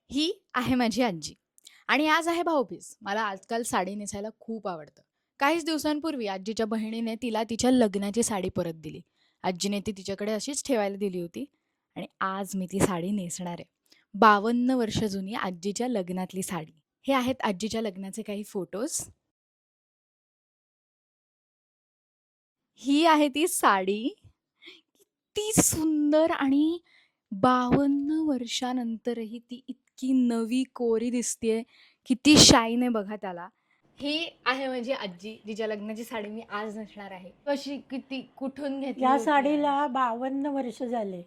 ही आहे माझी आजी आणि आज आहे भाऊबीज. मला आजकाल साडी नेसायला खूप आवडतं. काहीच दिवसांपूर्वी आजीच्या बहिणीने तिला तिच्या लग्नाची साडी परत दिली. आजीने ती तिच्याकडे अशीच ठेवायला दिली होती आणि आज मी ती साडी नेसणार आहे. 52 वर्ष जुनी आजीच्या लग्नातली साडी. हे आहेत आजीच्या लग्नाचे काही फोटोज. ही आहे ती साडी. किती सुंदर आणि 52 वर्षानंतरही ती इतकी नवी कोरी दिसतीये. किती शाईन आहे बघा त्याला. ही आहे माझी आजी, जिच्या लग्नाची साडी मी आज नेसणार आहे. कशी किती कुठून घेतली या होती साडीला 52 वर्ष झाले.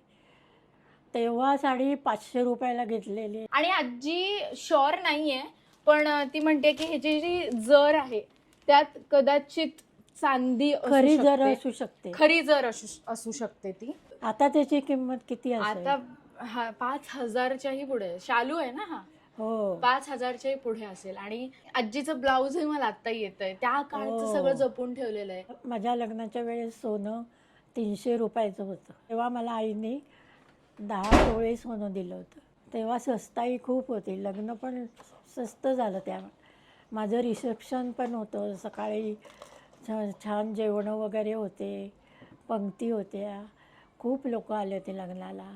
तेव्हा साडी 500 रुपयाला घेतलेली. आणि आजी शुअर नाहीये, पण ती म्हणते की ह्याची जी जर आहे त्यात कदाचित चांदी असू खरी जर शकते. असू शकते. खरी जर असू शकते ती. आता त्याची किंमत किती असेल? आता 5,000च्याही पुढे आहे. शालू आहे ना हा. हो 5,000च्याही पुढे असेल. आणि आजीचं ब्लाऊज हे मला आता येतंय. त्या काळचं हो. सगळं जपून ठेवलेलं आहे. माझ्या लग्नाच्या वेळेस सोनं 300 रुपयाचं होतं. तेव्हा मला आईने 10 तोळे सोनं दिलं होतं. तेव्हा स्वस्ताई खूप होती. लग्न पण स्वस्त झालं तेव्हा. माझं रिसेप्शन पण होतं. सकाळी छान जेवणं वगैरे होते, पंक्ती होत्या. खूप लोक आले होते लग्नाला.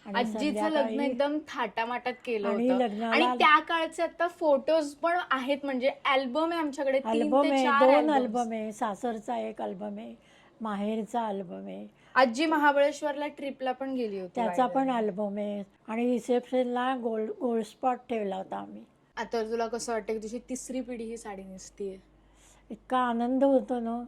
आणि आजीचं लग्न संध्याकाळी एकदम थाटामाटात केलं आणि होतं. लग्नाला आणि त्या काळचे आता फोटोज पण आहेत. म्हणजे अल्बम आहे आमच्याकडे 3 अल्बम ते आहे, 4 2 अल्बम्स. अल्बम आहे. सासरचा एक अल्बम आहे, माहेरचा अल्बम आहे, आजी महाबळेश्वरला ट्रिपला पण गेली होती. त्याचा वाईला. पण अल्बम आहे. आणि रिसेप्शनला गोल्ड स्पॉट ठेवला होता आम्ही. आता तुला कसं वाटतं की तुझी तिसरी पिढी ही साडी नेसतीये? इतका आनंद होतो ना.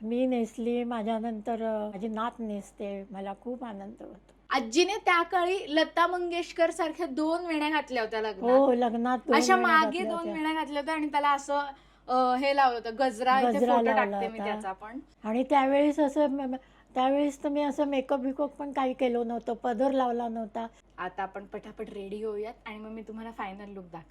मी नेसली, माझ्यानंतर माझी नात नेसते. मला खूप आनंद होतो. आजीने त्या काळी लता मंगेशकर सारख्या 2 वेण्या घातल्या होत्या लग्नात. हो लग्नात 2 अशा वेळा मागे घातल्या 2 होत्या. वेण्या घातल्या होत्या आणि त्याला असं हे लावलं होतं गजरा. इथे गजरा फोटो लावला टाकते मी होता. त्याचा पण. आणि त्यावेळेस तर मी असं मेकअप बिकअप पण काही केलं नव्हतं. पदर लावला नव्हता. आता आपण पटापट रेडी होऊयात आणि मग मी तुम्हाला फायनल लुक दाखवते.